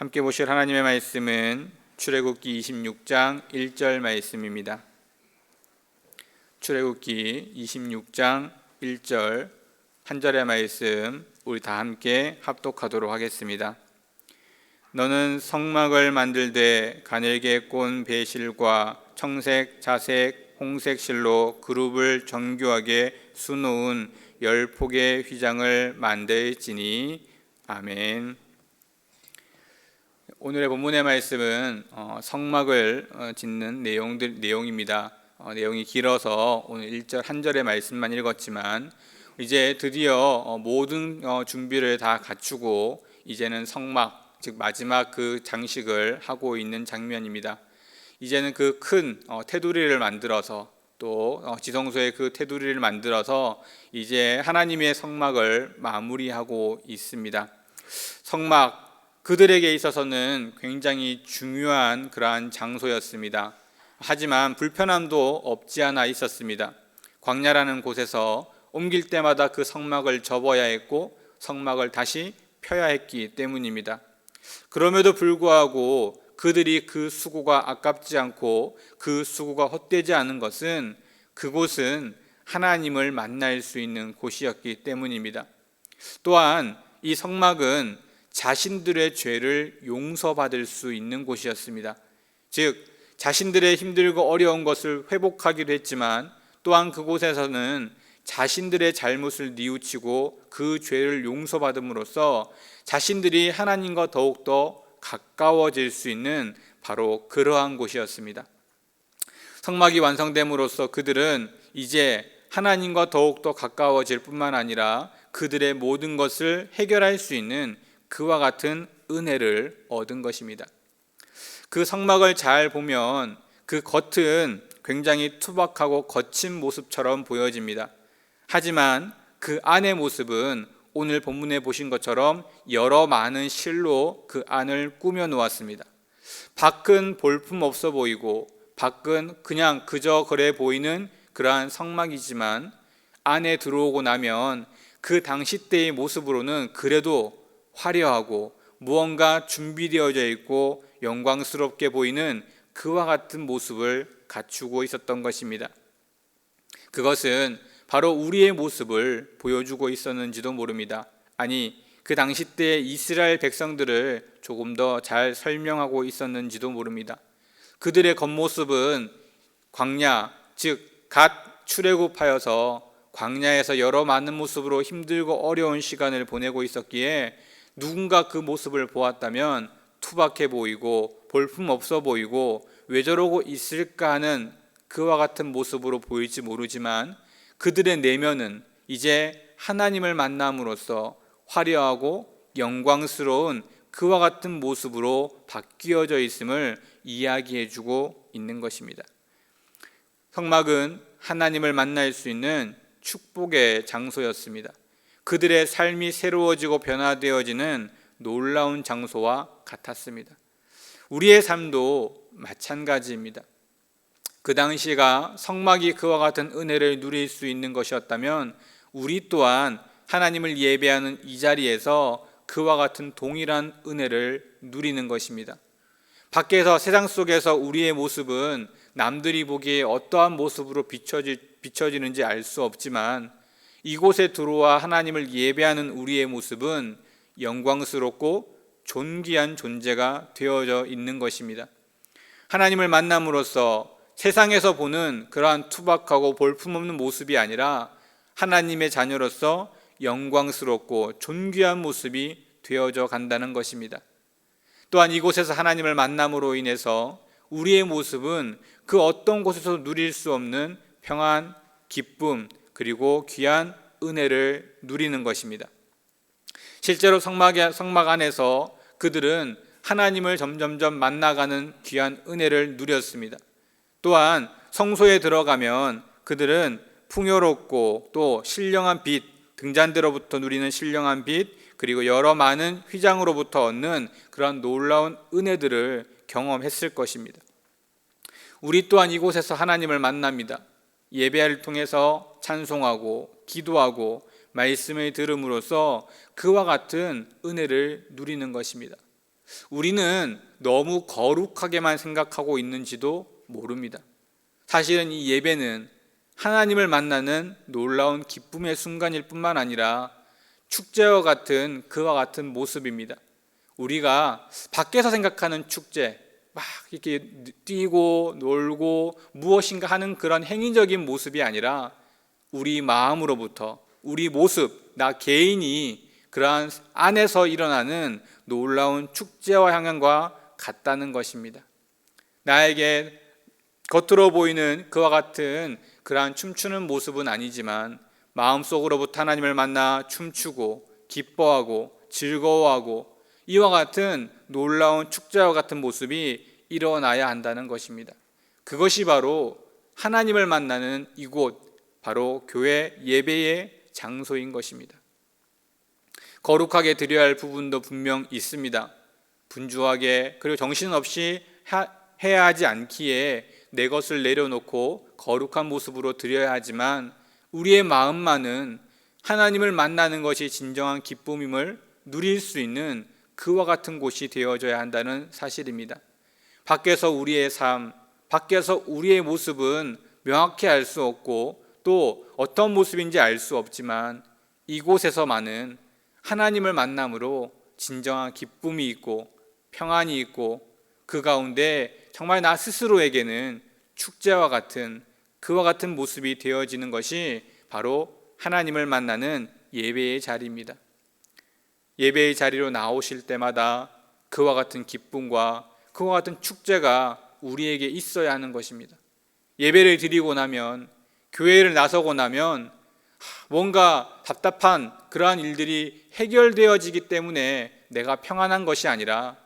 함께 보실 하나님의 말씀은 출애굽기 26장 1절 말씀입니다. 출애굽기 26장 1절 한 절의 말씀 우리 다 함께 합독하도록 하겠습니다. 너는 성막을 만들되 가늘게 꼰 배실과 청색, 자색, 홍색 실로 그룹을 정교하게 수놓은 10폭의 휘장을 만들지니. 아멘. 오늘의 본문의 말씀은 성막을 짓는 내용입니다. 내용이 길어서 오늘 1절 한 절의 말씀만 읽었지만 이제 드디어 모든 준비를 다 갖추고 이제는 성막, 즉 마지막 그 장식을 하고 있는 장면입니다. 이제는 그 큰 테두리를 만들어서 또 지성소의 그 테두리를 만들어서 이제 하나님의 성막을 마무리하고 있습니다. 성막, 그들에게 있어서는 굉장히 중요한 그러한 장소였습니다. 하지만 불편함도 없지 않아 있었습니다. 광야라는 곳에서 옮길 때마다 그 성막을 접어야 했고 성막을 다시 펴야 했기 때문입니다. 그럼에도 불구하고 그들이 그 수고가 아깝지 않고 그 수고가 헛되지 않은 것은 그곳은 하나님을 만날 수 있는 곳이었기 때문입니다. 또한 이 성막은 자신들의 죄를 용서받을 수 있는 곳이었습니다. 즉 자신들의 힘들고 어려운 것을 회복하기도 했지만 또한 그곳에서는 자신들의 잘못을 뉘우치고 그 죄를 용서받음으로써 자신들이 하나님과 더욱더 가까워질 수 있는 바로 그러한 곳이었습니다. 성막이 완성됨으로써 그들은 이제 하나님과 더욱더 가까워질 뿐만 아니라 그들의 모든 것을 해결할 수 있는 그와 같은 은혜를 얻은 것입니다. 그 성막을 잘 보면 그 겉은 굉장히 투박하고 거친 모습처럼 보여집니다. 하지만 그 안의 모습은 오늘 본문에 보신 것처럼 여러 많은 실로 그 안을 꾸며 놓았습니다. 밖은 볼품 없어 보이고 밖은 그냥 그저 그래 보이는 그러한 성막이지만 안에 들어오고 나면 그 당시 때의 모습으로는 그래도 화려하고 무언가 준비되어져 있고 영광스럽게 보이는 그와 같은 모습을 갖추고 있었던 것입니다. 그것은 바로 우리의 모습을 보여주고 있었는지도 모릅니다. 아니, 그 당시 때 이스라엘 백성들을 조금 더 잘 설명하고 있었는지도 모릅니다. 그들의 겉모습은 광야, 즉 갓 출애굽하여서 광야에서 여러 많은 모습으로 힘들고 어려운 시간을 보내고 있었기에 누군가 그 모습을 보았다면 투박해 보이고 볼품 없어 보이고 왜 저러고 있을까 하는 그와 같은 모습으로 보일지 모르지만 그들의 내면은 이제 하나님을 만남으로써 화려하고 영광스러운 그와 같은 모습으로 바뀌어져 있음을 이야기해 주고 있는 것입니다. 성막은 하나님을 만날 수 있는 축복의 장소였습니다. 그들의 삶이 새로워지고 변화되어지는 놀라운 장소와 같았습니다. 우리의 삶도 마찬가지입니다. 그 당시가 성막이 그와 같은 은혜를 누릴 수 있는 것이었다면 우리 또한 하나님을 예배하는 이 자리에서 그와 같은 동일한 은혜를 누리는 것입니다. 밖에서 세상 속에서 우리의 모습은 남들이 보기에 어떠한 모습으로 비춰지는지 알 수 없지만 이곳에 들어와 하나님을 예배하는 우리의 모습은 영광스럽고 존귀한 존재가 되어져 있는 것입니다. 하나님을 만남으로써 세상에서 보는 그러한 투박하고 볼품없는 모습이 아니라 하나님의 자녀로서 영광스럽고 존귀한 모습이 되어져 간다는 것입니다. 또한 이곳에서 하나님을 만남으로 인해서 우리의 모습은 그 어떤 곳에서도 누릴 수 없는 평안, 기쁨, 그리고 귀한 은혜를 누리는 것입니다. 실제로 성막 안에서 그들은 하나님을 점점점 만나가는 귀한 은혜를 누렸습니다. 또한 성소에 들어가면 그들은 풍요롭고 또 신령한 빛, 등잔대로부터 누리는 신령한 빛, 그리고 여러 많은 휘장으로부터 얻는 그런 놀라운 은혜들을 경험했을 것입니다. 우리 또한 이곳에서 하나님을 만납니다. 예배를 통해서 찬송하고 기도하고 말씀을 들음으로써 그와 같은 은혜를 누리는 것입니다. 우리는 너무 거룩하게만 생각하고 있는지도 모릅니다. 사실은 이 예배는 하나님을 만나는 놀라운 기쁨의 순간일 뿐만 아니라 축제와 같은 그와 같은 모습입니다. 우리가 밖에서 생각하는 축제, 막 이렇게 뛰고 놀고 무엇인가 하는 그런 행위적인 모습이 아니라 우리 마음으로부터 우리 모습, 나 개인이 그러한 안에서 일어나는 놀라운 축제와 향연과 같다는 것입니다. 나에게 겉으로 보이는 그와 같은 그러한 춤추는 모습은 아니지만 마음속으로부터 하나님을 만나 춤추고 기뻐하고 즐거워하고 이와 같은 놀라운 축제와 같은 모습이 일어나야 한다는 것입니다. 그것이 바로 하나님을 만나는 이곳, 바로 교회 예배의 장소인 것입니다. 거룩하게 드려야 할 부분도 분명 있습니다. 분주하게 그리고 정신없이 해야 하지 않기에 내 것을 내려놓고 거룩한 모습으로 드려야 하지만 우리의 마음만은 하나님을 만나는 것이 진정한 기쁨임을 누릴 수 있는 그와 같은 곳이 되어져야 한다는 사실입니다. 밖에서 우리의 삶, 밖에서 우리의 모습은 명확히 알 수 없고 또 어떤 모습인지 알 수 없지만 이곳에서만은 하나님을 만남으로 진정한 기쁨이 있고 평안이 있고 그 가운데 정말 나 스스로에게는 축제와 같은 그와 같은 모습이 되어지는 것이 바로 하나님을 만나는 예배의 자리입니다. 예배의 자리로 나오실 때마다 그와 같은 기쁨과 그와 같은 축제가 우리에게 있어야 하는 것입니다. 예배를 드리고 나면, 교회를 나서고 나면 뭔가 답답한 그러한 일들이 해결되어지기 때문에 내가 평안한 것이 아니라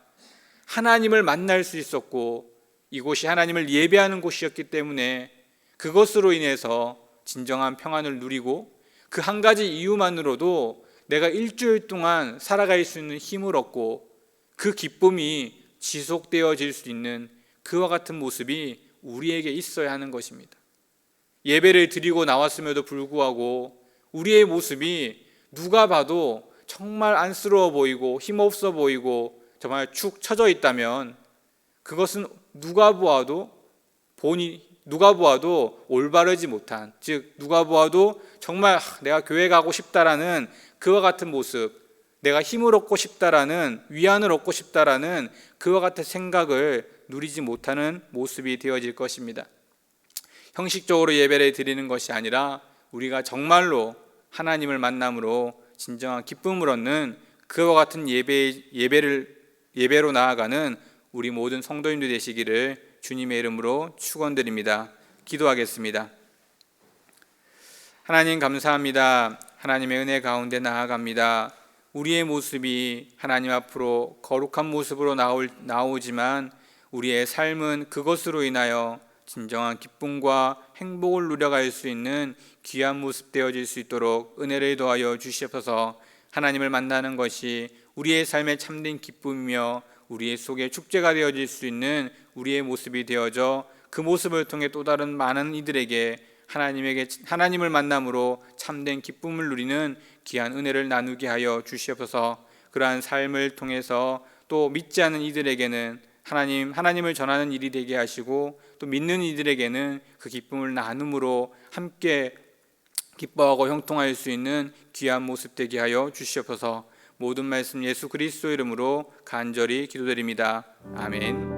하나님을 만날 수 있었고 이곳이 하나님을 예배하는 곳이었기 때문에 그것으로 인해서 진정한 평안을 누리고 그 한 가지 이유만으로도 내가 일주일 동안 살아갈 수 있는 힘을 얻고 그 기쁨이 지속되어질 수 있는 그와 같은 모습이 우리에게 있어야 하는 것입니다. 예배를 드리고 나왔음에도 불구하고 우리의 모습이 누가 봐도 정말 안쓰러워 보이고 힘없어 보이고 정말 축 처져 있다면 그것은 누가 보아도 올바르지 못한, 즉 누가 보아도 정말 내가 교회 가고 싶다라는 그와 같은 모습, 내가 힘을 얻고 싶다라는, 위안을 얻고 싶다라는 그와 같은 생각을 누리지 못하는 모습이 되어질 것입니다. 형식적으로 예배를 드리는 것이 아니라 우리가 정말로 하나님을 만남으로 진정한 기쁨을 얻는 그와 같은 예배로 나아가는 우리 모든 성도님들 되시기를 주님의 이름으로 축원드립니다. 기도하겠습니다. 하나님 감사합니다. 하나님의 은혜 가운데 나아갑니다. 우리의 모습이 하나님 앞으로 거룩한 모습으로 나오지만 우리의 삶은 그것으로 인하여 진정한 기쁨과 행복을 누려갈 수 있는 귀한 모습 되어질 수 있도록 은혜를 더하여 주시옵소서. 하나님을 만나는 것이 우리의 삶의 참된 기쁨이며 우리의 속에 축제가 되어질 수 있는 우리의 모습이 되어져 그 모습을 통해 또 다른 많은 이들에게 하나님을 만남으로 참된 기쁨을 누리는 귀한 은혜를 나누게 하여 주시옵소서. 그러한 삶을 통해서 또 믿지 않는 이들에게는 하나님을 전하는 일이 되게 하시고 또 믿는 이들에게는 그 기쁨을 나눔으로 함께 기뻐하고 형통할 수 있는 귀한 모습 되게 하여 주시옵소서. 모든 말씀 예수 그리스도 이름으로 간절히 기도드립니다. 아멘.